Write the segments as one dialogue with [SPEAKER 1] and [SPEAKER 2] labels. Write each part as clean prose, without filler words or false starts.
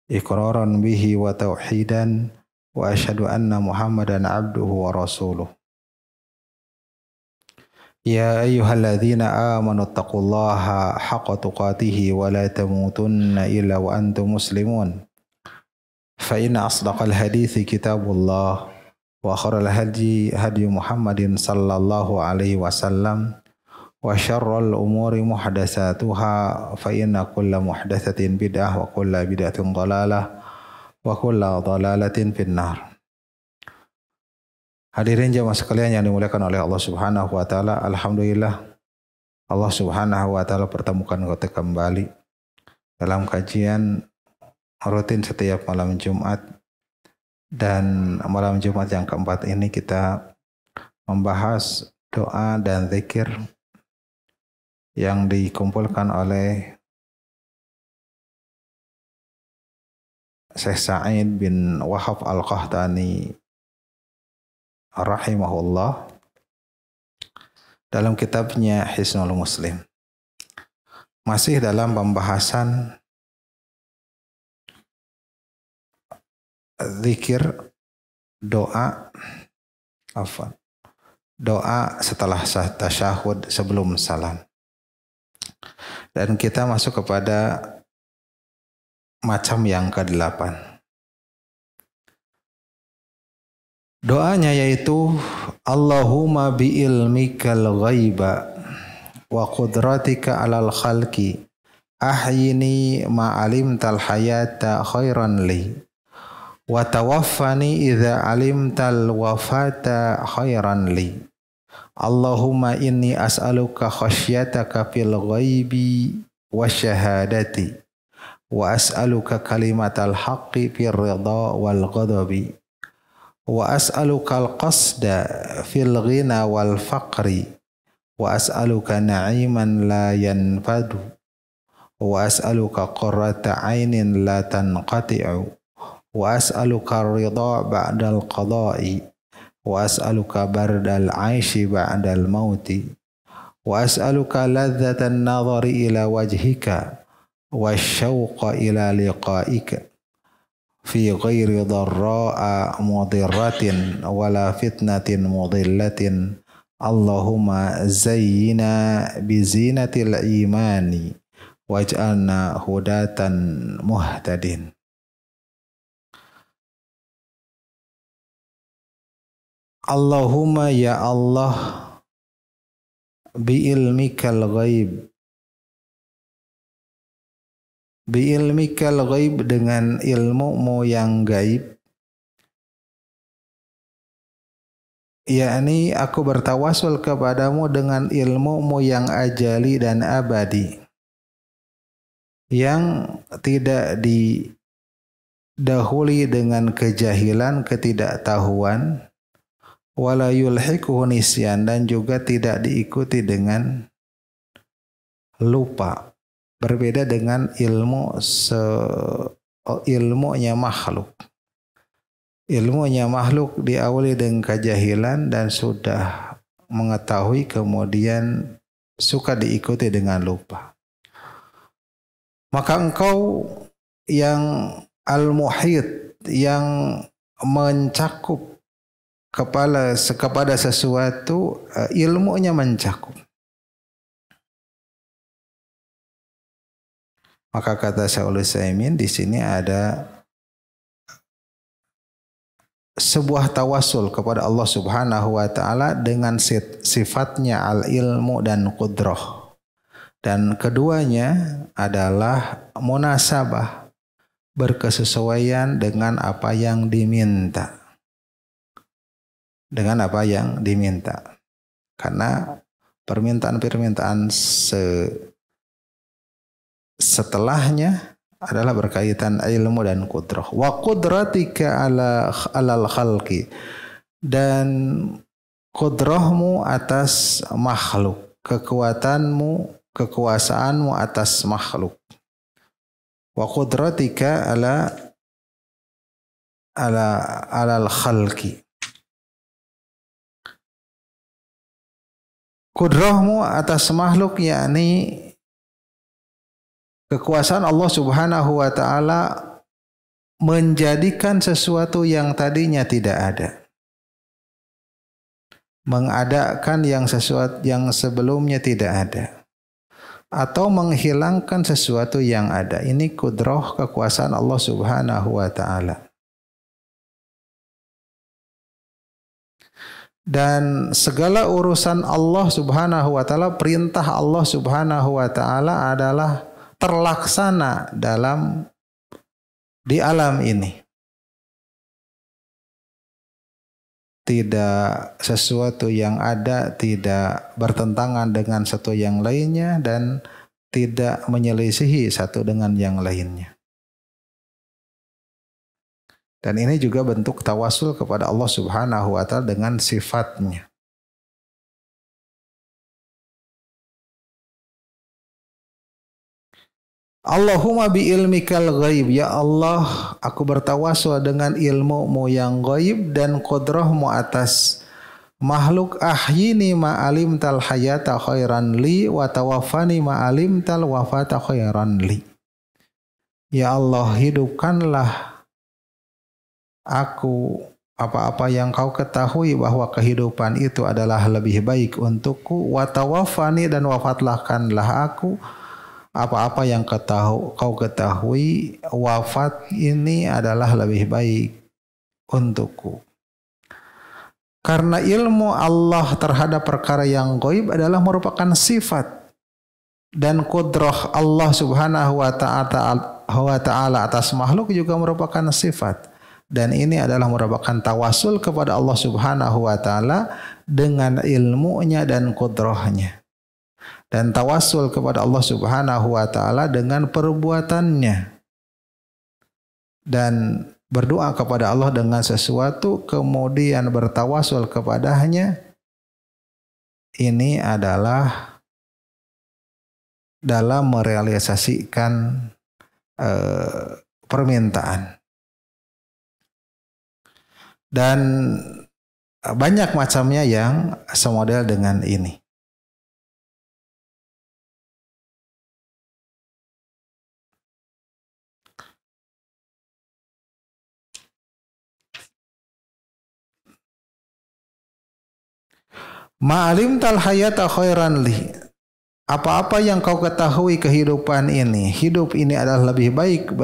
[SPEAKER 1] iqraran bihi wa tauhidan wa asyhadu anna Muhammadan abduhu wa rasuluh. Ya ayyuhalladzina amanu taqullaha haqqa tuqatih wa la tamutunna illa wa antum muslimun. Fa inna asdaqal hadithi kitabullah wa khairal hadi hadi Muhammadin sallallahu alaihi wasallam wa syarrul umuri muhdatsatuha fa inna kulla muhdatsatin bid'ah wa kulla bid'atin dhalalah wa kulla dhalalatin finnar. Hadirin jamaah sekalian yang dimuliakan oleh Allah Subhanahu wa taala, alhamdulillah Allah Subhanahu wa taala pertemukan kita kembali dalam kajian rutin setiap malam Jumat. Dan malam Jumat yang keempat ini kita membahas doa dan zikir yang dikumpulkan oleh Syekh Sa'id bin Wahab Al-Qahtani rahimahullah dalam kitabnya Hisnul Muslim. Masih dalam pembahasan zikir, doa setelah tasyahud sebelum salam. Dan kita masuk kepada macam yang ke-8. Doanya yaitu Allahumma bi ilmikal ghaiba wa qudratika alal khalqi ahyini ma'alimtal hayata khairan li wa tawaffani idza alimtal wafata khairan li. Allahumma inni as'aluka khasyataka fil ghaibi wasyahadati wa as'aluka kalimatal haqqi fir ridha wal ghadabi wa as'aluka al-qasda fil ghina wal faqri wa as'aluka na'iman la yanfadu wa as'aluka qurrata 'ainin la tanqati'u wa as'aluka ridha ba'dal qada'i wa as'aluka bardal 'aishi ba'dal mauti wa as'aluka ladzatan nadhari ila wajhika wa syauqa ila liqa'ika fi ghairi dharra'a mudirratin wala fitnatin mudillatin. Allahumma zayyina bizinatil imani waj'alna hudatan muhtadin. Allahumma ya Allah bi ilmikal ghaib, bi ilmikal ghaib dengan ilmu-Mu yang gaib, yakni aku bertawasul kepadamu dengan ilmu-Mu yang ajali dan abadi, yang tidak didahului dengan kejahilan, ketidaktahuan, wala yulhiquhu nisyan, dan juga tidak diikuti dengan lupa. Berbeda dengan ilmunya makhluk. Ilmunya makhluk diawali dengan kejahilan dan sudah mengetahui kemudian suka diikuti dengan lupa. Maka Engkau yang al-muhit, yang mencakup kepada sesuatu, ilmunya mencakup. Maka kata Syaikhul Utsaimin, di sini ada sebuah tawasul kepada Allah Subhanahu wa taala dengan sifatnya al-ilmu dan qudrah. Dan keduanya adalah munasabah, berkesesuaian dengan apa yang diminta. Dengan apa yang diminta. Karena permintaan-permintaan setelahnya adalah berkaitan ilmu dan qudrah. Wa qudratika alal khalqi, dan qudrahmu atas makhluk, kekuatanmu, kekuasaanmu atas makhluk. Wa qudratika alal khalqi, qudrahmu atas makhluk, yakni kekuasaan Allah Subhanahu wa taala menjadikan sesuatu yang tadinya tidak ada, mengadakan yang sesuatu yang sebelumnya tidak ada, atau menghilangkan sesuatu yang ada. Ini kudrah, kekuasaan Allah Subhanahu wa taala. Dan segala urusan Allah Subhanahu wa taala, perintah Allah Subhanahu wa taala adalah terlaksana di alam ini. Tidak sesuatu yang ada tidak bertentangan dengan satu yang lainnya dan tidak menyelisihi satu dengan yang lainnya. Dan ini juga bentuk tawasul kepada Allah Subhanahu wa taala dengan sifatnya. Allahumma bi ilmikal ghaib, ya Allah, aku bertawasul dengan ilmu-Mu yang ghaib dan qudrah-Mu atas makhluk. Ahyini ma alimtal hayata khairan li wa tawaffani ma alimtal wafata khairan li. Ya Allah, hidupkanlah aku apa-apa yang Kau ketahui bahwa kehidupan itu adalah lebih baik untukku. Wa tawaffani, dan wafatlahkanlah aku apa-apa yang Kau ketahui wafat ini adalah lebih baik untukku. Karena ilmu Allah terhadap perkara yang gaib adalah merupakan sifat, dan kudrah Allah Subhanahu wa taala atas makhluk juga merupakan sifat. Dan ini adalah merupakan tawasul kepada Allah Subhanahu wa taala dengan ilmunya dan kudrahnya. Dan tawasul kepada Allah Subhanahu wa taala dengan perbuatannya. Dan berdoa kepada Allah dengan sesuatu kemudian bertawasul kepadanya, ini adalah dalam merealisasikan permintaan. Dan banyak macamnya yang semodel dengan ini. Ma'alim tal hayata khairan li. Apa-apa yang Kau ketahui kehidupan ini, hidup ini adalah lebih baik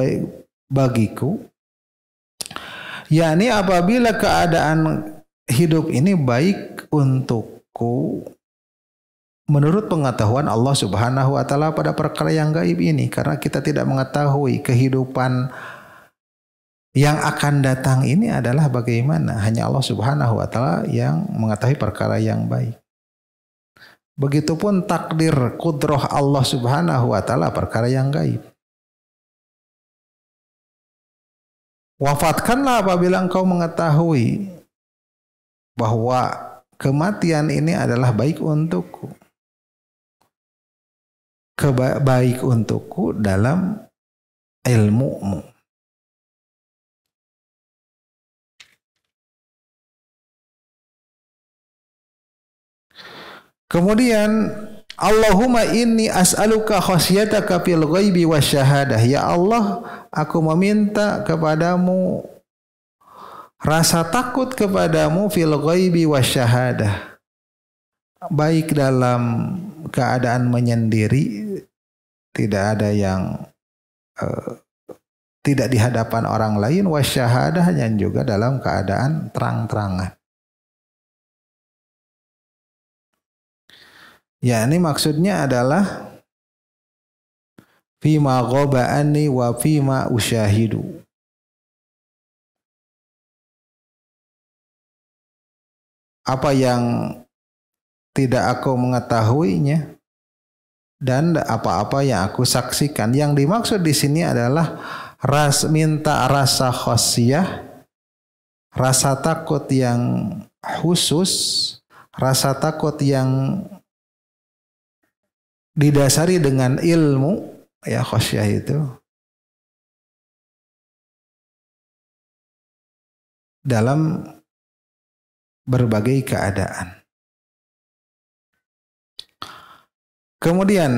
[SPEAKER 1] bagiku. Yakni apabila keadaan hidup ini baik untukku menurut pengetahuan Allah Subhanahu wa taala pada perkara yang gaib ini, karena kita tidak mengetahui kehidupan yang akan datang ini adalah bagaimana. Hanya Allah Subhanahu wa taala yang mengetahui perkara yang baik. Begitupun takdir kudrah Allah Subhanahu wa taala perkara yang gaib. Wafatkanlah apabila engkau mengetahui bahwa kematian ini adalah baik untukku. Baik untukku dalam ilmu-Mu. Kemudian Allahumma inni as'aluka khasyataka fil ghaibi wasyahadah. Ya Allah, aku meminta kepadamu rasa takut kepadamu fil ghaibi wasyahadah. Baik dalam keadaan menyendiri, tidak ada yang tidak di hadapan orang lain, wasyahadah, dan juga dalam keadaan terang-terangan. Ya, ini maksudnya adalah fima ghaba anni wa fima usyahidu. Apa yang tidak aku mengetahuinya dan apa-apa yang aku saksikan. Yang dimaksud di sini adalah minta rasa khasyah, rasa takut yang khusus, rasa takut yang didasari dengan ilmu, ya khasyah itu dalam berbagai keadaan. Kemudian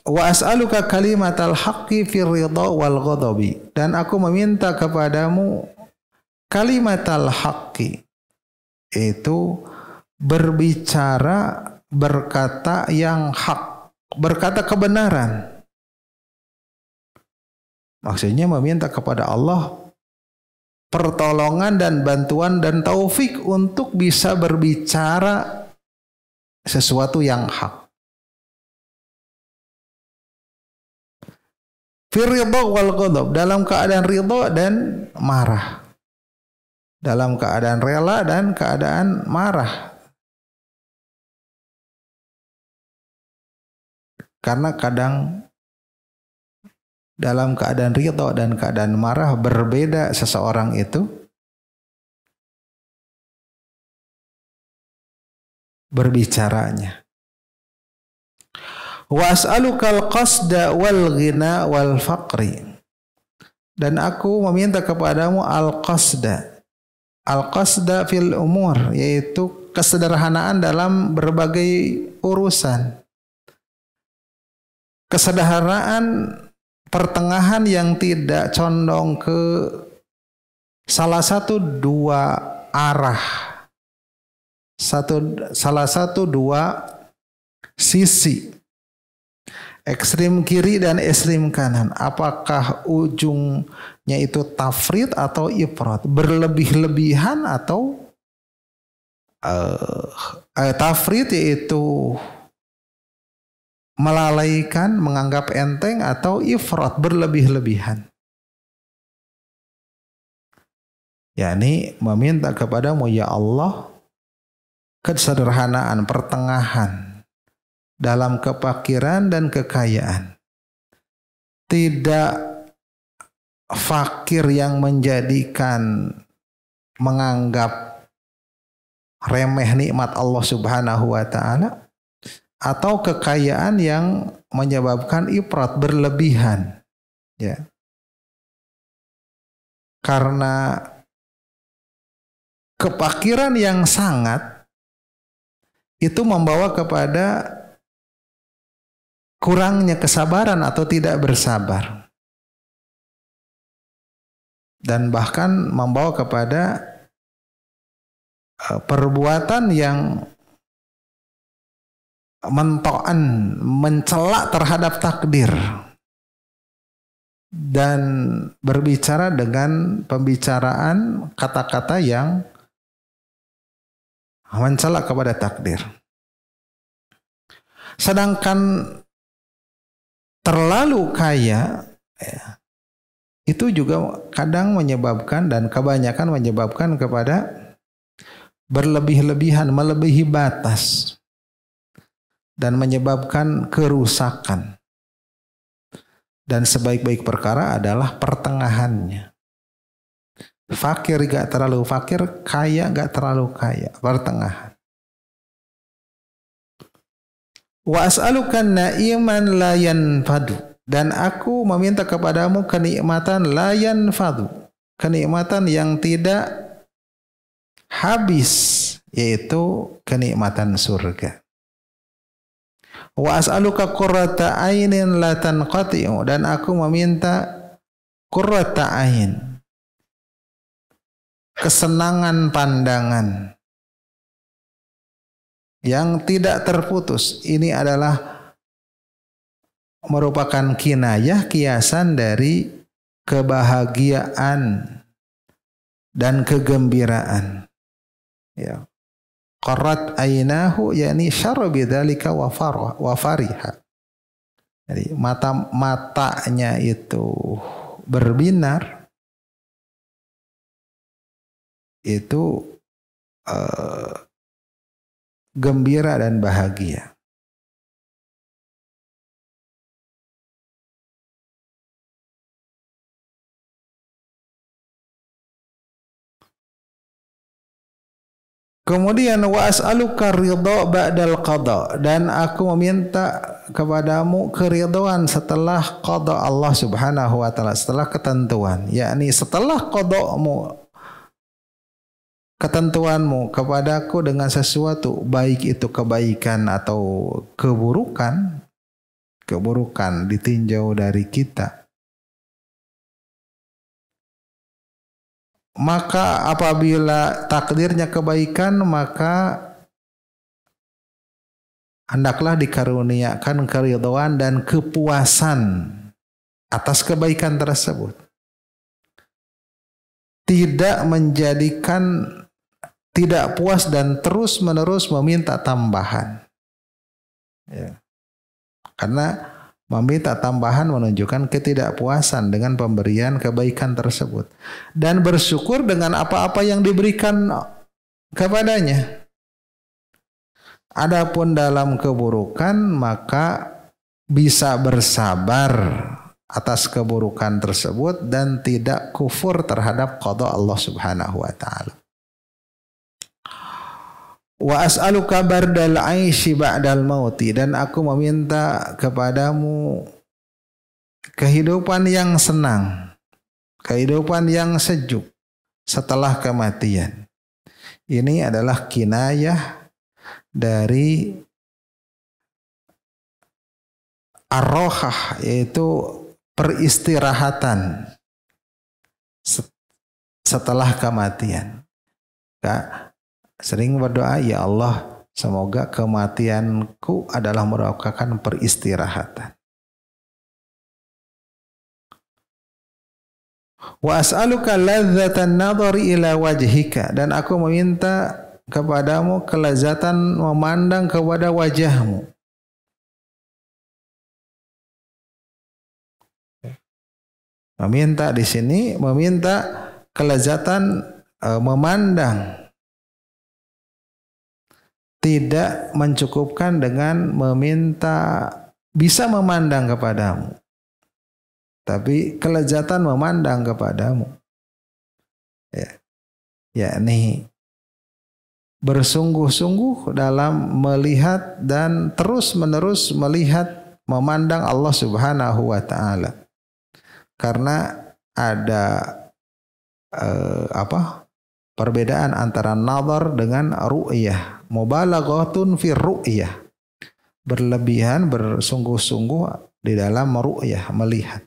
[SPEAKER 1] Wa as'aluka kalimatal haqqi fir ridha wal ghadabi, dan aku meminta kepadamu kalimatal haqqi, itu berbicara, berkata yang hak, berkata kebenaran. Maksudnya meminta kepada Allah pertolongan dan bantuan dan taufik untuk bisa berbicara sesuatu yang hak. Fir ridha wal ghadab, dalam keadaan ridha dan marah. Dalam keadaan rela dan keadaan marah. Karena kadang dalam keadaan ridha dan keadaan marah berbeda seseorang itu berbicaranya. Wa as'alukal qasda wal ghina wal faqri, dan aku meminta kepadamu al-qasda. Al-qasda fil umur, yaitu kesederhanaan dalam berbagai urusan. Kesederhanaan pertengahan yang tidak condong ke salah satu dua arah. Salah satu dua sisi. Ekstrim kiri dan ekstrim kanan. Apakah ujungnya itu tafrid atau ifrat? Berlebih-lebihan atau tafrid, yaitu melalaikan, menganggap enteng, atau ifrat, berlebih-lebihan. yakni meminta kepadamu ya Allah kesederhanaan, pertengahan dalam kefakiran dan kekayaan. Tidak fakir yang menjadikan menganggap remeh nikmat Allah Subhanahu wa taala, atau kekayaan yang menyebabkan ifrat, berlebihan, ya. Karena kefakiran yang sangat itu membawa kepada kurangnya kesabaran atau tidak bersabar, dan bahkan membawa kepada perbuatan yang mentoan, mencela terhadap takdir, dan berbicara dengan pembicaraan kata-kata yang mencela kepada takdir. Sedangkan terlalu kaya, ya, itu juga kadang menyebabkan dan kebanyakan menyebabkan kepada berlebih-lebihan, melebihi batas, dan menyebabkan kerusakan. Dan sebaik-baik perkara adalah pertengahannya. Fakir gak terlalu fakir, kaya gak terlalu kaya, pertengahan. Wa as'alukan na'iman la yanfadu, dan aku meminta kepadamu kenikmatan la yanfadu, kenikmatan yang tidak habis, yaitu kenikmatan surga. Wa as'aluka qurrata ainin la tanqati'u, dan aku meminta qurrata ain, kesenangan pandangan yang tidak terputus. Ini adalah merupakan kinayah, kiasan dari kebahagiaan dan kegembiraan, ya. Qarrat ainahu, yakni syarra bidzalika wa fariha. Jadi matanya itu berbinar, itu gembira dan bahagia. Kemudian wa as'aluka ridha ba'dal qada, dan aku meminta kepadamu keridhaan setelah qada Allah Subhanahu wa taala, setelah ketentuan, yakni setelah qadamu, ketentuanmu kepadaku dengan sesuatu, baik itu kebaikan atau keburukan, keburukan ditinjau dari kita, maka apabila takdirnya kebaikan, maka hendaklah dikaruniakan keridhaan dan kepuasan atas kebaikan tersebut. Tidak menjadikan tidak puas dan terus-menerus meminta tambahan. Ya. Karena meminta tambahan menunjukkan ketidakpuasan dengan pemberian kebaikan tersebut. Dan bersyukur dengan apa-apa yang diberikan kepadanya. Adapun dalam keburukan, maka bisa bersabar atas keburukan tersebut dan tidak kufur terhadap qada Allah Subhanahu wa taala. Wa as'aluka bardal 'aishi ba'dal mauti, dan aku meminta kepadamu kehidupan yang senang, kehidupan yang sejuk setelah kematian. Ini adalah kinayah dari ar-rohah, yaitu peristirahatan setelah kematian. Kak sering berdoa, ya Allah, semoga kematianku adalah merupakan peristirahatan. Wa as'aluka ladzatan nadhari ila wajhika, dan aku meminta kepadamu kelezatan memandang kepada wajahmu. Meminta di sini meminta kelezatan memandang. Tidak mencukupkan dengan meminta bisa memandang kepadamu, tapi kelezatan memandang kepadamu. Ya. Yakni bersungguh-sungguh dalam melihat dan terus-menerus melihat, memandang Allah Subhanahu wa taala. Karena ada perbedaan antara nazar dengan ru'yah. Mubalaghatun fi ru'yah, berlebihan, bersungguh-sungguh di dalam ru'yah, melihat.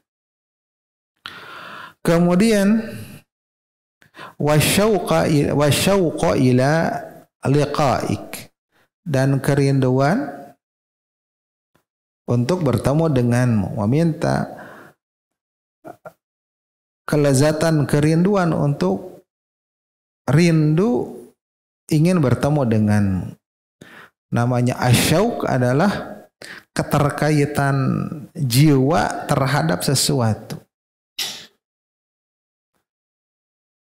[SPEAKER 1] Kemudian wasyauqa ila liqa'ik, dan kerinduan untuk bertemu denganmu, meminta kelezatan kerinduan untuk rindu ingin bertemu denganmu. Namanya asyauq adalah keterkaitan jiwa terhadap sesuatu.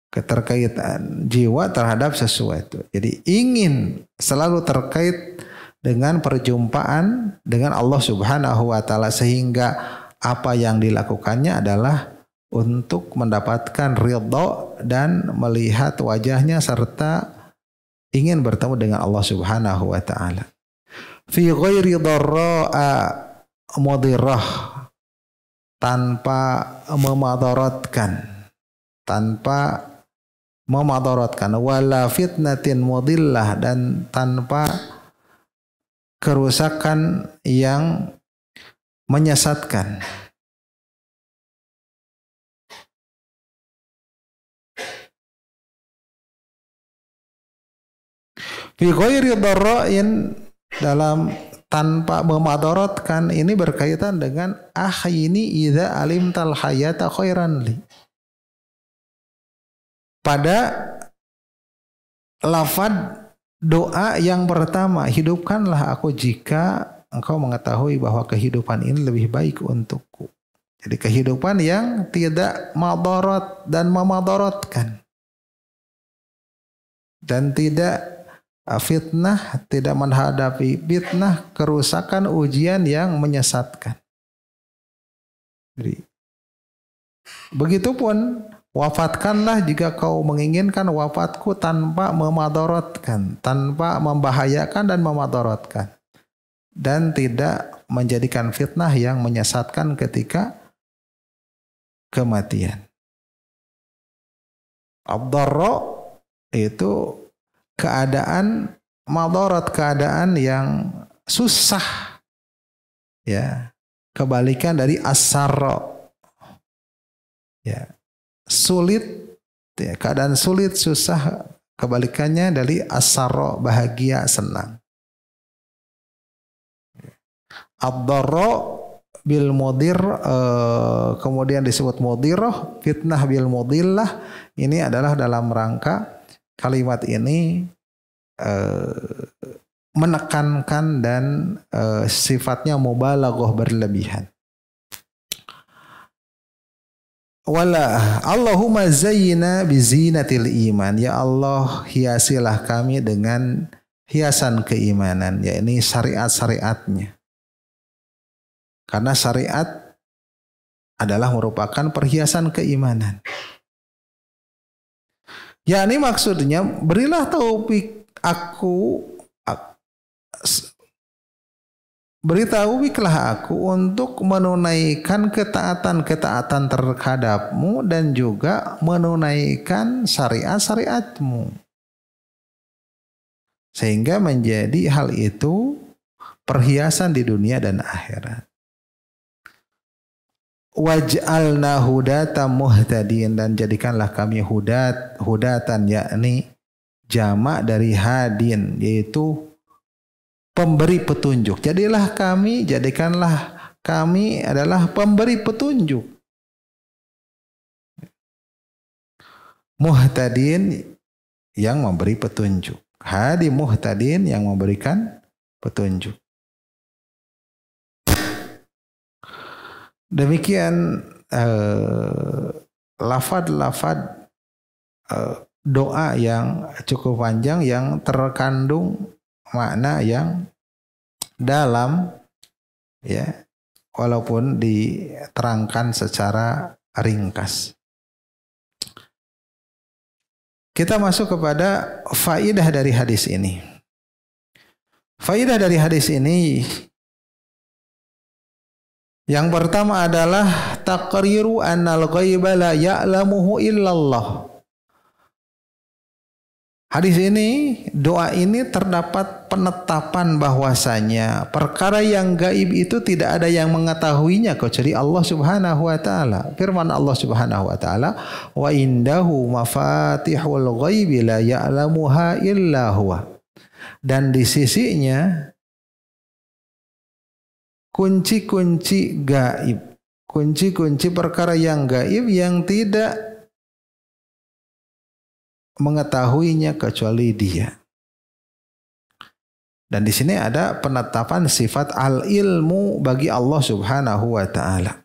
[SPEAKER 1] Keterkaitan jiwa terhadap sesuatu. Jadi ingin selalu terkait dengan perjumpaan dengan Allah Subhanahu wa taala, sehingga apa yang dilakukannya adalah untuk mendapatkan ridha dan melihat wajahnya serta ingin bertemu dengan Allah Subhanahu wa taala. Fi ghairi dharra'a mudirrah, tanpa memadaratkan, wala fitnatin mudillah, dan tanpa kerusakan yang menyesatkan. Fi ghairi dharra'in, dalam tanpa memadaratkan, ini berkaitan dengan ahyini idza alimtal hayata khairan li. Pada lafaz doa yang pertama, hidupkanlah aku jika engkau mengetahui bahwa kehidupan ini lebih baik untukku. Jadi kehidupan yang tidak madarat dan memadaratkan, dan tidak fitnah, tidak menghadapi fitnah, kerusakan, ujian yang menyesatkan. Jadi, begitupun wafatkanlah jika kau menginginkan wafatku tanpa memadaratkan, tanpa membahayakan dan memadaratkan, dan tidak menjadikan fitnah yang menyesatkan ketika kematian. Ad-dharra itu keadaan madarat, keadaan yang susah, ya, kebalikan dari as-sarra. Ya, sulit, ya, keadaan sulit, susah, kebalikannya dari as-sarra, bahagia, senang. Ad-dharra bil mudir, kemudian disebut mudirah, fitnah bil mudillah. Ini adalah dalam rangka kalimat ini menekankan dan sifatnya mubalaghah, berlebihan. Wala Allahumma zayyina bizinatil iman, ya Allah hiasilah kami dengan hiasan keimanan, yakni syariat-syariatnya. Karena syariat adalah merupakan perhiasan keimanan. Ya, ini maksudnya berilah taufik aku, beri taufiklah aku untuk menunaikan ketaatan-ketaatan terhadapmu dan juga menunaikan syariat-syariatmu. Sehingga menjadi hal itu perhiasan di dunia dan akhirat. Waj'alna hudatan muhtadin, dan jadikanlah kami hudatan, yakni jamak dari hadin, yaitu pemberi petunjuk. Jadikanlah kami adalah pemberi petunjuk. Muhtadin, yang memberi petunjuk. Hadi muhtadin, yang memberikan petunjuk. Demikian lafaz-lafaz doa yang cukup panjang yang terkandung makna yang dalam, ya, walaupun diterangkan secara ringkas. Kita masuk kepada faidah dari hadis ini. Faidah dari hadis ini yang pertama adalah taqriru annal ghaiba la ya'lamuhu illallah. Hadis ini, doa ini terdapat penetapan bahwasanya perkara yang gaib itu tidak ada yang mengetahuinya kecuali Allah Subhanahu wa taala. Firman Allah Subhanahu wa taala, "Wa indahu mafatihul ghaibi la ya'lamuha illa huwa." Dan di sisinya kunci-kunci gaib, kunci-kunci perkara yang gaib yang tidak mengetahuinya kecuali Dia. Dan di sini ada penetapan sifat al-ilmu bagi Allah Subhanahu wa taala.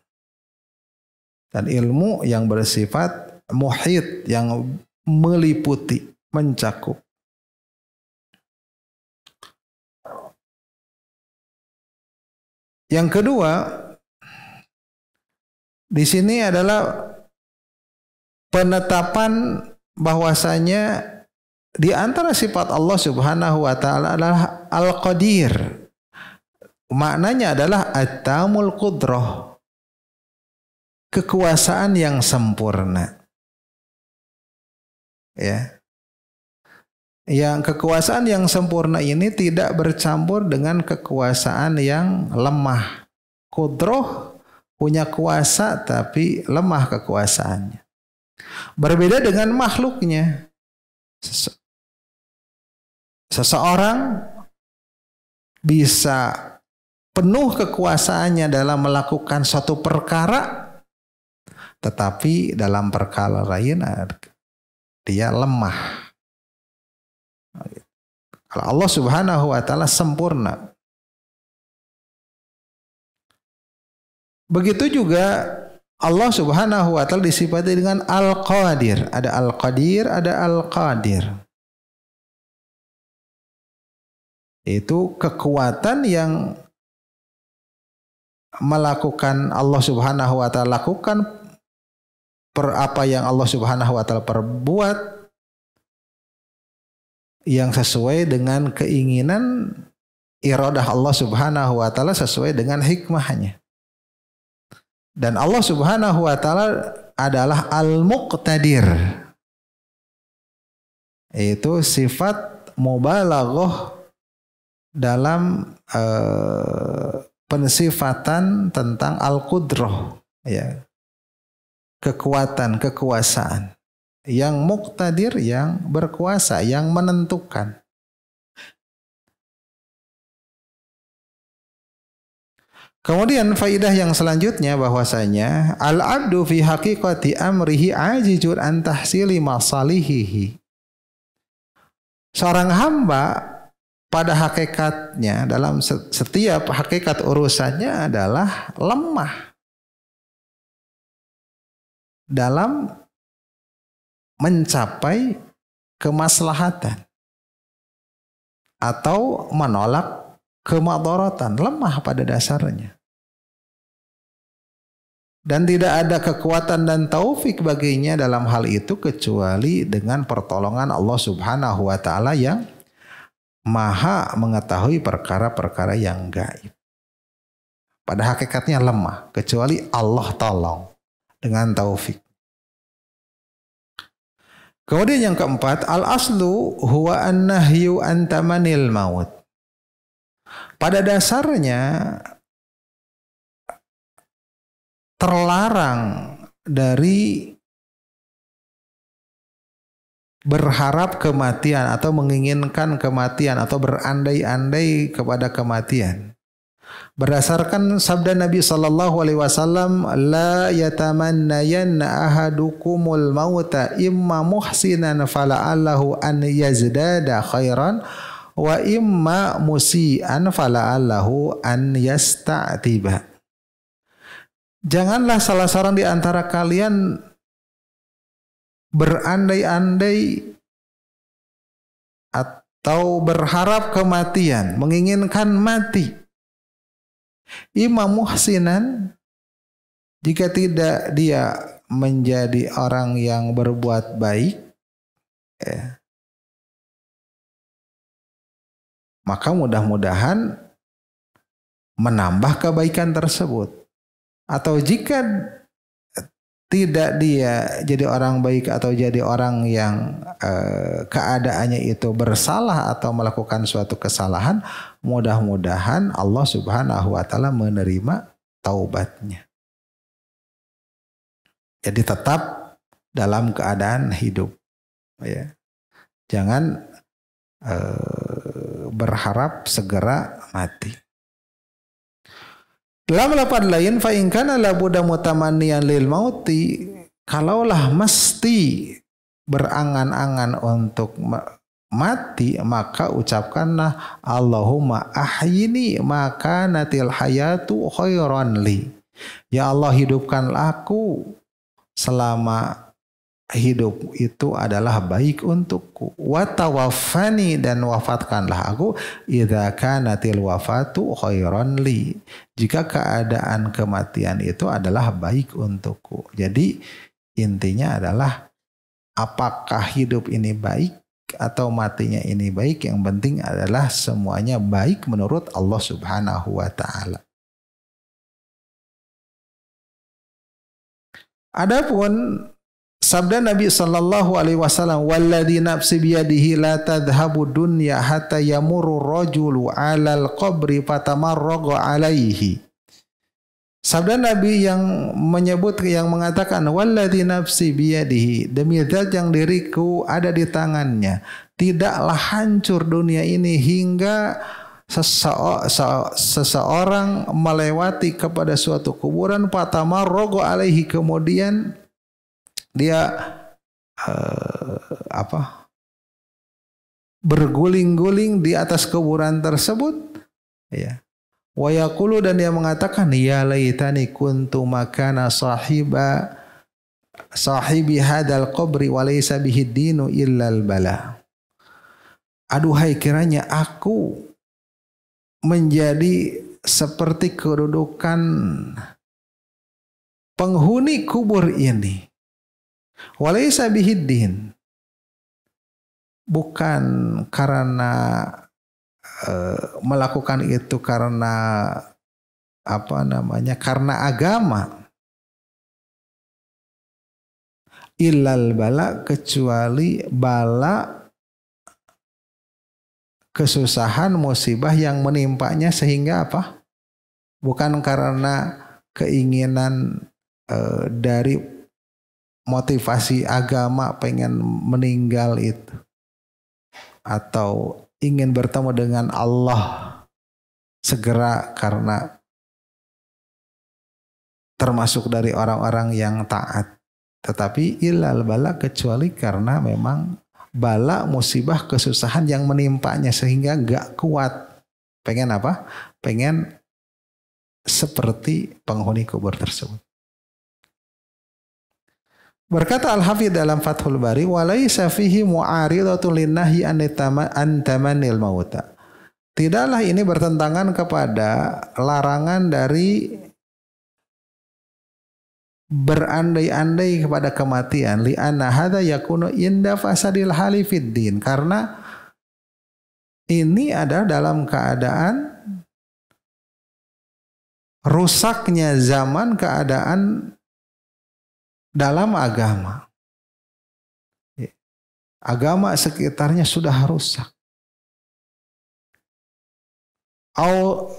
[SPEAKER 1] Dan ilmu yang bersifat muhit, yang meliputi, mencakup. Yang kedua, di sini adalah penetapan bahwasanya di antara sifat Allah Subhanahu wa taala adalah Al-Qadir. Maknanya adalah at-tamul qudrah, kekuasaan yang sempurna. Ya. Yang kekuasaan yang sempurna ini tidak bercampur dengan kekuasaan yang lemah. Qudroh punya kuasa tapi lemah kekuasaannya. Berbeda dengan makhluknya. Seseorang bisa penuh kekuasaannya dalam melakukan suatu perkara, tetapi dalam perkara lain dia lemah. Kalau Allah Subhanahu wa taala sempurna. Begitu juga Allah Subhanahu wa taala disifati dengan Al-Qadir. Ada Al-Qadir, ada Al-Qadir. Itu kekuatan yang melakukan Allah Subhanahu wa taala lakukan, apa yang Allah Subhanahu wa taala perbuat yang sesuai dengan keinginan iradah Allah Subhanahu wa taala, sesuai dengan hikmahnya. Dan Allah Subhanahu wa taala adalah Al-Muqtadir. Itu sifat mubalaghah dalam pensifatan tentang al-qudrah, ya, kekuatan, kekuasaan. Yang muqtadir, yang berkuasa, yang menentukan. Kemudian faidah yang selanjutnya bahwasanya al-abdu fi haqiqati amrihi ajijun an tahsili masalihihi. Seorang hamba pada hakikatnya dalam setiap hakikat urusannya adalah lemah dalam mencapai kemaslahatan atau menolak kemadaratan, lemah pada dasarnya. Dan tidak ada kekuatan dan taufik baginya dalam hal itu kecuali dengan pertolongan Allah Subhanahu wa taala yang Maha mengetahui perkara-perkara yang gaib. Pada hakikatnya lemah kecuali Allah tolong dengan taufik. Kemudian yang keempat, al-aslu huwa an-nahyu an tamanil maut. Pada dasarnya terlarang dari berharap kematian atau menginginkan kematian atau berandai-andai kepada kematian. Berdasarkan sabda Nabi sallallahu alaihi wasallam, la yatamannayanna ahadukumul mauta imma muhsinan fala'allahu an yazdada khairan wa imma musian fala'allahu an yasta'tiba. Janganlah salah seorang di antara kalian berandai-andai atau berharap kematian, menginginkan mati. Imam muhsinan, jika tidak dia menjadi orang yang berbuat baik, ya, maka mudah-mudahan menambah kebaikan tersebut. Atau jika tidak dia jadi orang baik atau jadi orang yang keadaannya itu bersalah atau melakukan suatu kesalahan, mudah-mudahan Allah Subhanahu wa taala menerima taubatnya. Jadi tetap dalam keadaan hidup, ya. Jangan berharap segera mati. Dalam lafaz lain, fa in kana la budda mutamanniyan lil mauti, kalaulah mesti berangan-angan untuk mati, maka ucapkanlah Allahumma ahyini maka natil hayatu khairan li. Ya Allah, hidupkanlah aku selama hidup itu adalah baik untukku. Wa tawaffani, dan wafatkanlah aku idza kanatil wafatu khairan li, jika keadaan kematian itu adalah baik untukku. Jadi intinya adalah apakah hidup ini baik atau matinya ini baik, yang penting adalah semuanya baik menurut Allah Subhanahu wa taala. Adapun sabda Nabi sallallahu alaihi wasallam, walladzi nafsi biyadihi la tadhhabu dunya hatta yamurru rajulu 'alal qabri fatamarraga 'alaihi. Sabda Nabi yang menyebut, yang mengatakan walladzi nafsi biyadihi, demi zat yang diriku ada di tangannya, tidaklah hancur dunia ini hingga seseorang melewati kepada suatu kuburan, fatamarraga 'alaihi, kemudian dia berguling-guling di atas kuburan tersebut, ya. Wa yaqulu, dan dia mengatakan, ya laitani kuntu makana sahibi hadal qabri wa laysa bihi dinu illal bala. Aduhai, kiranya aku menjadi seperti kedudukan penghuni kubur ini. Walaysa bihiddin, bukan karena melakukan itu karena karena agama. Illal bala, kecuali bala, kesusahan, musibah yang menimpanya sehingga apa? bukan karena keinginan dari motivasi agama pengen meninggal itu, atau ingin bertemu dengan Allah segera karena termasuk dari orang-orang yang taat. Tetapi ilal bala, kecuali karena memang bala, musibah, kesusahan yang menimpanya sehingga gak kuat. Pengen apa? Pengen seperti penghuni kubur tersebut. Berkata Al-Hafidz dalam Fathul Bari, walaisa fihi mu'aridatun linnahyi an tamanil mauta. Tidaklah ini bertentangan kepada larangan dari berandai-andai kepada kematian, li'anna hadza yakunu inda fasadil hali fid din, karena ini ada dalam keadaan rusaknya zaman, keadaan dalam agama. Agama sekitarnya sudah rusak. Au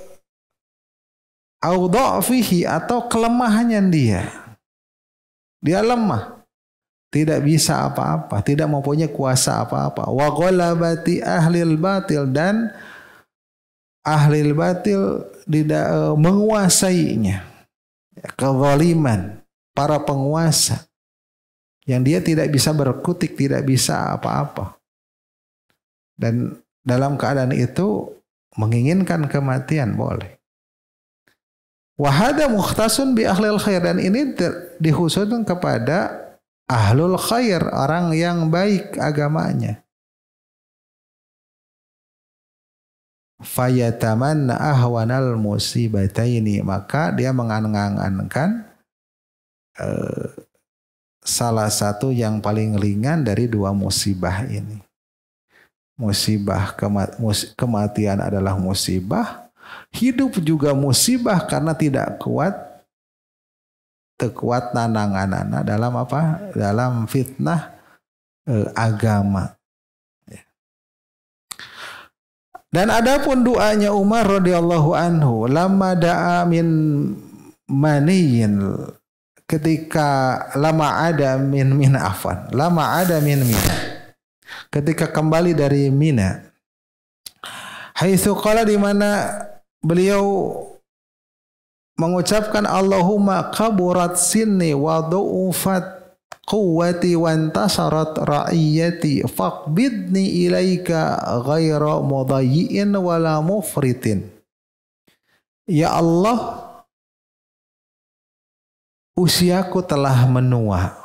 [SPEAKER 1] dha'fihi, atau kelemahannya dia. Dia lemah, tidak bisa apa-apa, tidak mempunyai kuasa apa-apa. Wa ghalabati ahlil batil, dan ahlil batil tidak menguasainya. Kezaliman para penguasa yang dia tidak bisa berkutik, tidak bisa apa-apa. Dan dalam keadaan itu menginginkan kematian boleh. Wahada mukhtasun bi ahlil khair, dan ini dikhususkan kepada ahlul khair, orang yang baik agamanya. Fayatamanna ahwanal musibataini, maka dia mengangan-angankan salah satu yang paling ringan dari dua musibah ini. Musibah kematian adalah musibah. Hidup juga musibah karena tidak kuat nananganana dalam apa? Dalam fitnah agama. Dan adapun doanya Umar radhiyallahu anhu, lama da'a min maniyin, ketika lama ada min Mina, ketika kembali dari Mina, haitsu qala, di mana beliau mengucapkan Allahumma kaburat sinni wa du'ufat quwwati wa intasarat ra'iyati faqbidni ilaika ghaira mudayyin wala mufritin. Ya Allah, usiaku telah menua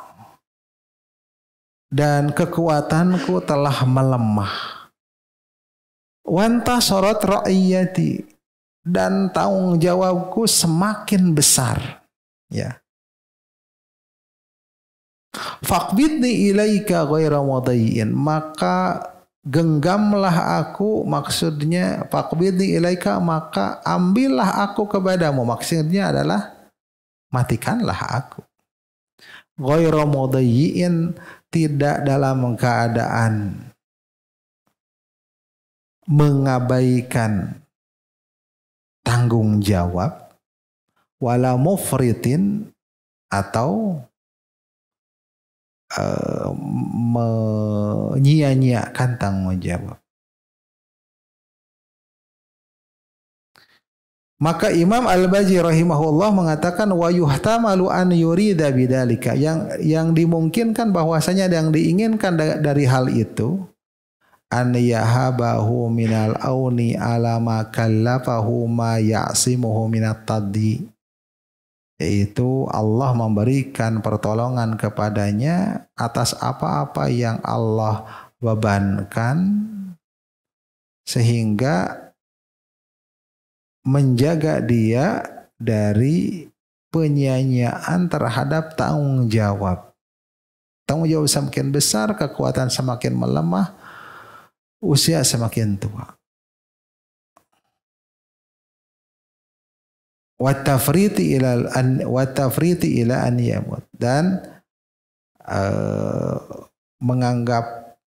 [SPEAKER 1] dan kekuatanku telah melemah. Wa intasarat ra'iyati, dan tanggung jawabku semakin besar. Ya. Faqbidni ilaika ghaira mudayyin, maka genggamlah aku, maksudnya faqbidni ilaika, maka ambillah aku kepadamu, maksudnya adalah matikanlah aku. Ghaira mudayyin, tidak dalam keadaan mengabaikan tanggung jawab, wala mufritin, atau menyia-nyiakan tanggung jawab. Maka Imam Al-Baji rahimahullah mengatakan wa yuhtamalu an yurida bidzalika, yang dimungkinkan bahwasanya yang diinginkan dari hal itu, an yahabahu minal auni ala ma kallafahu ma ya'simuhu minat taddi, yaitu Allah memberikan pertolongan kepadanya atas apa-apa yang Allah bebankan, sehingga menjaga dia dari penyanyian terhadap tanggung jawab. Tanggung jawab semakin besar, kekuatan semakin melemah, usia semakin tua. Watafriti ila an yamut, dan menganggap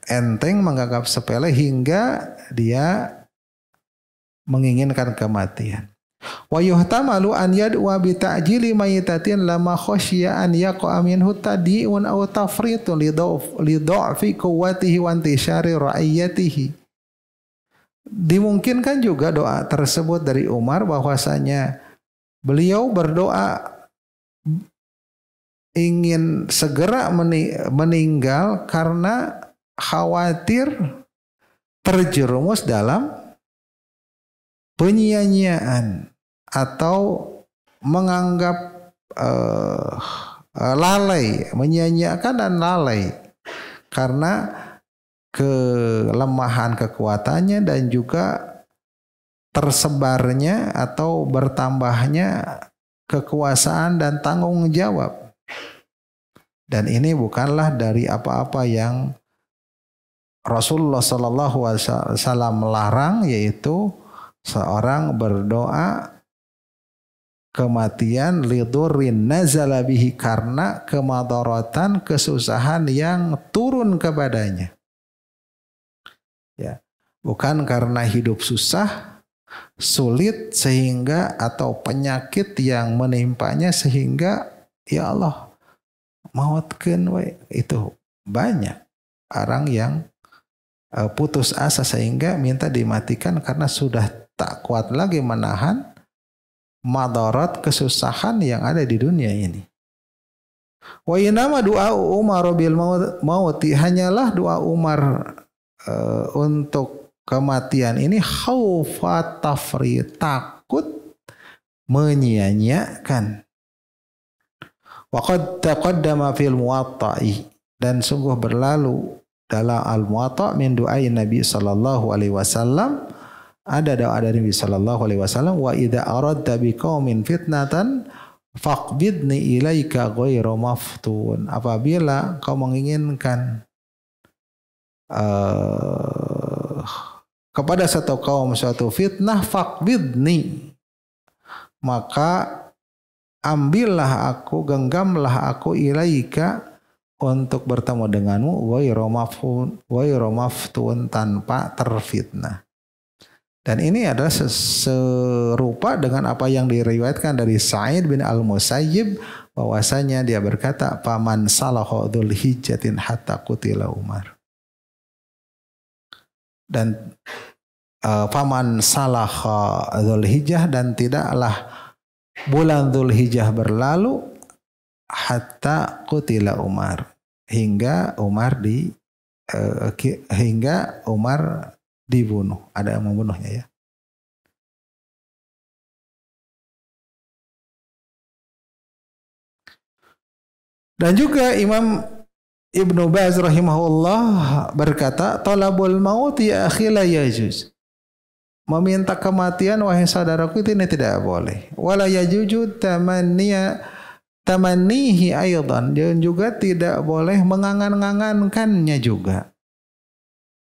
[SPEAKER 1] enteng, menganggap sepele hingga dia menginginkan kematian. Wa yuhtamalu an yad'a bi ta'jili mayitatin lama khasyiya an yaqa minhu tadi'un aw tafritun li dha'fi quwwatihi wa intishari ra'iyatihi. Dimungkinkan juga doa tersebut dari Umar bahwasanya beliau berdoa ingin segera meninggal karena khawatir terjerumus dalam penyia-nyiaan atau menganggap lalai, menyia-nyiakan dan lalai karena kelemahan kekuatannya dan juga tersebarnya atau bertambahnya kekuasaan dan tanggung jawab. Dan ini bukanlah dari apa-apa yang Rasulullah Sallallahu Alaihi Wasallam melarang, yaitu seorang berdoa kematian lidurrin nazala bihi, karena kemadaratan, kesusahan yang turun kepadanya. Ya, bukan karena hidup susah, sulit sehingga atau penyakit yang menimpanya sehingga ya Allah mautkeun we. Itu banyak orang yang putus asa sehingga minta dimatikan karena sudah tak kuat lagi menahan madarat, kesusahan yang ada di dunia ini. Wa inama doa Umar bil mauti, hanyalah doa Umar untuk kematian ini khaufa tafrid, takut menyia-nyiakan. Wa qad taqaddama fil muwatta'i, dan sungguh berlalu dalam al-muwatta' min du'ai Nabi sallallahu alaihi wasallam, ada doa dari Nabi sallallahu alaihi wasallam, wa idza aradta biqaumin fitnatan faqbidni ilaika ghairu maftun, apabila kau menginginkan kepada satu kaum suatu fitnah, faqbidni, maka ambillah aku, genggamlah aku, ilaika, untuk bertemu denganmu, ghairu maftun, tanpa terfitnah. Dan ini adalah serupa dengan apa yang diriwayatkan dari Sa'id bin Al-Musayyib, bahwasanya dia berkata, paman salaha dzul hijjatin hatta qutila Umar. Dan paman salaha dzul hijjah, dan tidaklah bulan dzul hijjah berlalu hatta qutila Umar, hingga Umar dibunuh. Ada yang membunuhnya ya. Dan juga Imam Ibnu Baz rahimahullah berkata, talabul maut ya akhi la yajuz. Meminta kematian wahai saudaraku ini tidak boleh. Wala yajuju tamannihi aydan, dan juga tidak boleh mengangan-angankannya juga.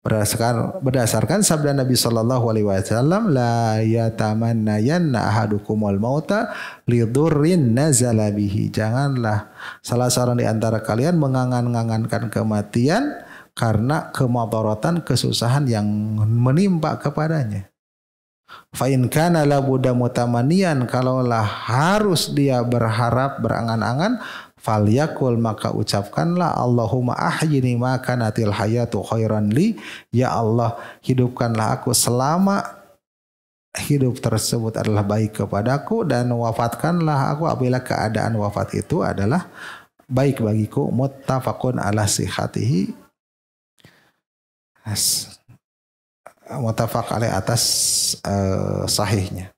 [SPEAKER 1] Berdasarkan sabda Nabi sallallahu alaihi wasallam, la yatamannayanna ahadukumul mauta lidurrin nazala bihi. Janganlah salah seorang di antara kalian mengangan-angankan kematian karena kemadaratan, kesusahan yang menimpa kepadanya. Fa in kana la budda mutamaniyan, kalaulah harus dia berharap, berangan-angan, falyakul, maka ucapkanlah, Allahumma ahyini ma kanatil hayatu khairan li, ya Allah hidupkanlah aku selama hidup tersebut adalah baik kepadaku, dan wafatkanlah aku apabila keadaan wafat itu adalah baik bagiku. Muttafaqun ala sihhatihi, muttafaq alaih, atas sahihnya.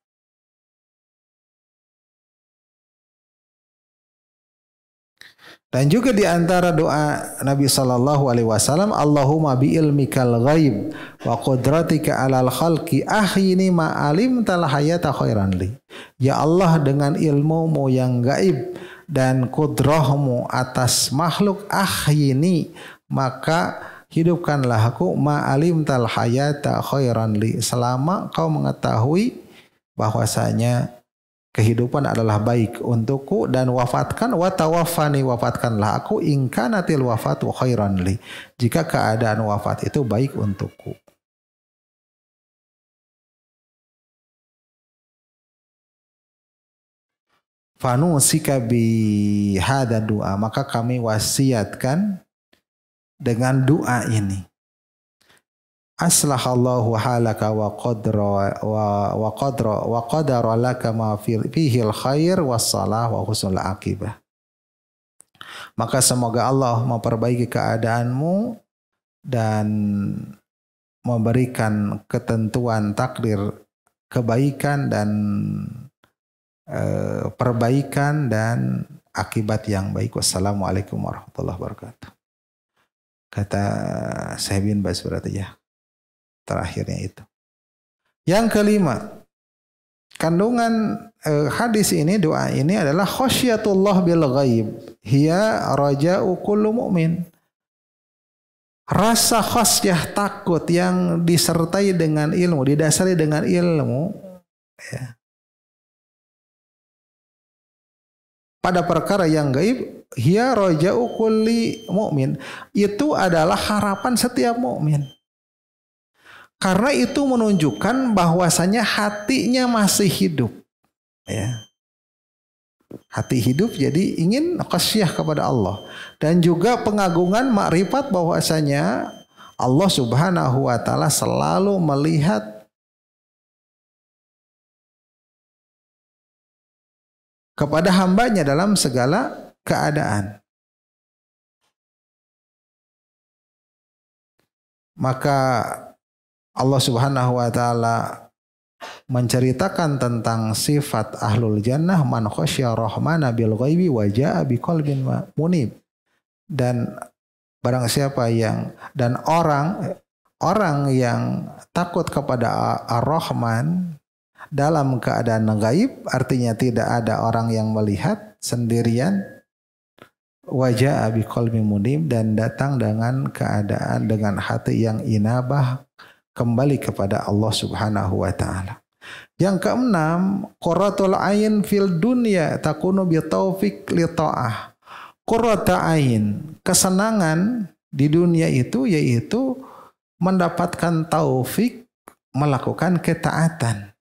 [SPEAKER 1] Dan juga di antara doa Nabi sallallahu alaihi wasallam, Allahumma bi ilmikal ghaib wa qudratika alal khalqi ahyini ma alimtal hayata khairan li. Ya Allah, dengan ilmumu yang gaib dan kudrahmu atas makhluk, ahyini, maka hidupkanlah aku, ma alimtal hayata khairan li, selama kau mengetahui bahwasanya kehidupan adalah baik untukku, dan wafatkan, wa tawaffani, wafatkanlah aku, in kanatil wafatu khairan li, jika keadaan wafat itu baik untukku. fanusika bi hadza doa, maka kami wasiatkan dengan doa ini. Aslahallahu halaka wa qadara laka ma fihi al-khair was-salah wa husnul aqibah. Maka semoga Allah memperbaiki keadaanmu dan memberikan ketentuan takdir kebaikan dan perbaikan dan akibat yang baik. Wassalamualaikum warahmatullahi wabarakatuh. Kata Syekh bin Baz berarti ya. Terakhirnya itu. Yang kelima, kandungan hadis ini, doa ini adalah khasyatullah bil ghaib hiya raja'u kullu mu'min. Rasa khasyah, takut yang disertai dengan ilmu, didasari dengan ilmu ya, pada perkara yang gaib, hiya raja'u kulli mu'min, itu adalah harapan setiap mukmin. Karena itu menunjukkan bahwasanya hatinya masih hidup. Ya. Hati hidup, jadi ingin khasyah kepada Allah. Dan juga pengagungan makrifat bahwasanya Allah Subhanahu wa Ta'ala selalu melihat kepada hambanya dalam segala keadaan. Maka Allah Subhanahu wa Ta'ala menceritakan tentang sifat ahlul jannah, man khasyya rahmana bil ghaibi wa jaa biqalbin munib. Dan barang siapa yang, dan orang yang takut kepada Ar-Rahman dalam keadaan gaib, artinya tidak ada orang yang melihat, sendirian, wa jaa biqalbin munib, dan datang dengan keadaan, dengan hati yang inabah, kembali kepada Allah Subhanahu wa Ta'ala. Yang keenam, qurratul ain fil dunya takunu bi taufik li ta'ah. Qurrata ain, kesenangan di dunia itu yaitu mendapatkan taufik melakukan ketaatan.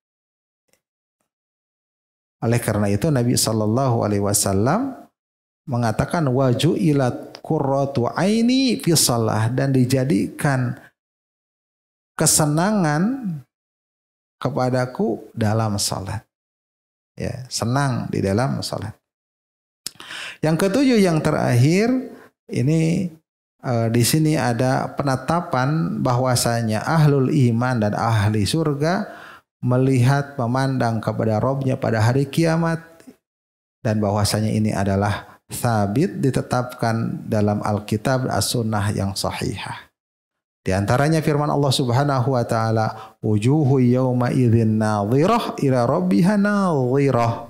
[SPEAKER 1] Oleh karena itu Nabi sallallahu alaihi wasallam mengatakan waju'ilat qurratu aini fi shalah, dan dijadikan kesenangan kepadaku dalam salat. Ya, senang di dalam salat. Yang ketujuh, yang terakhir, ini di sini ada penetapan bahwasanya ahlul iman dan ahli surga melihat, memandang kepada Rabbnya pada hari kiamat, dan bahwasanya ini adalah sabit, ditetapkan dalam Alkitab as-sunnah yang sahihah. Di antaranya firman Allah Subhanahu wa Ta'ala, wujuhu yawma idzin nadhirah ila rabbiha nadhirah.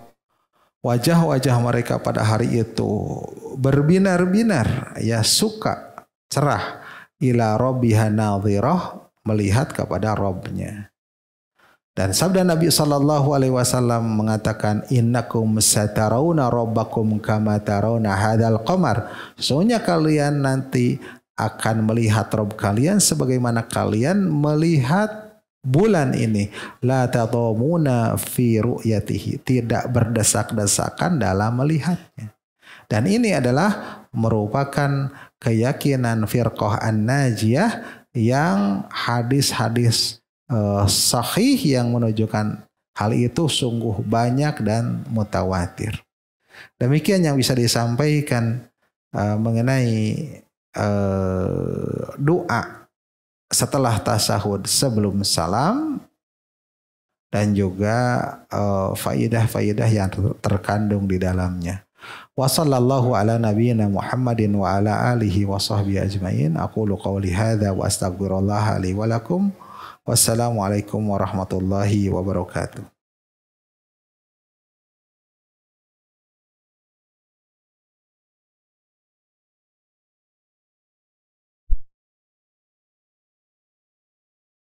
[SPEAKER 1] Wajah-wajah mereka pada hari itu berbinar-binar, ya, suka, cerah, ila rabbiha nadhirah, melihat kepada Rabbnya. Dan sabda Nabi sallallahu alaihi wasallam mengatakan, innakum satarawna rabbakum kama tarawna hadzal qamar. Sesungguhnya kalian nanti akan melihat Rabb kalian sebagaimana kalian melihat bulan ini. La tadamuna fi ru'yatihi, tidak berdesak-desakan dalam melihatnya. Dan ini adalah merupakan keyakinan firqah an-najiyah yang hadis-hadis sahih yang menunjukkan hal itu sungguh banyak dan mutawatir. Demikian yang bisa disampaikan mengenai doa setelah tasahud sebelum salam, dan juga faidah-faidah yang terkandung di dalamnya. Wa sallallahu ala nabiyyina Muhammadin wa ala alihi wa sahbihi ajmain. Aqulu qawli hadza wa astaghfirullah li wa lakum. Wassalamualaikum warahmatullahi wabarakatuh.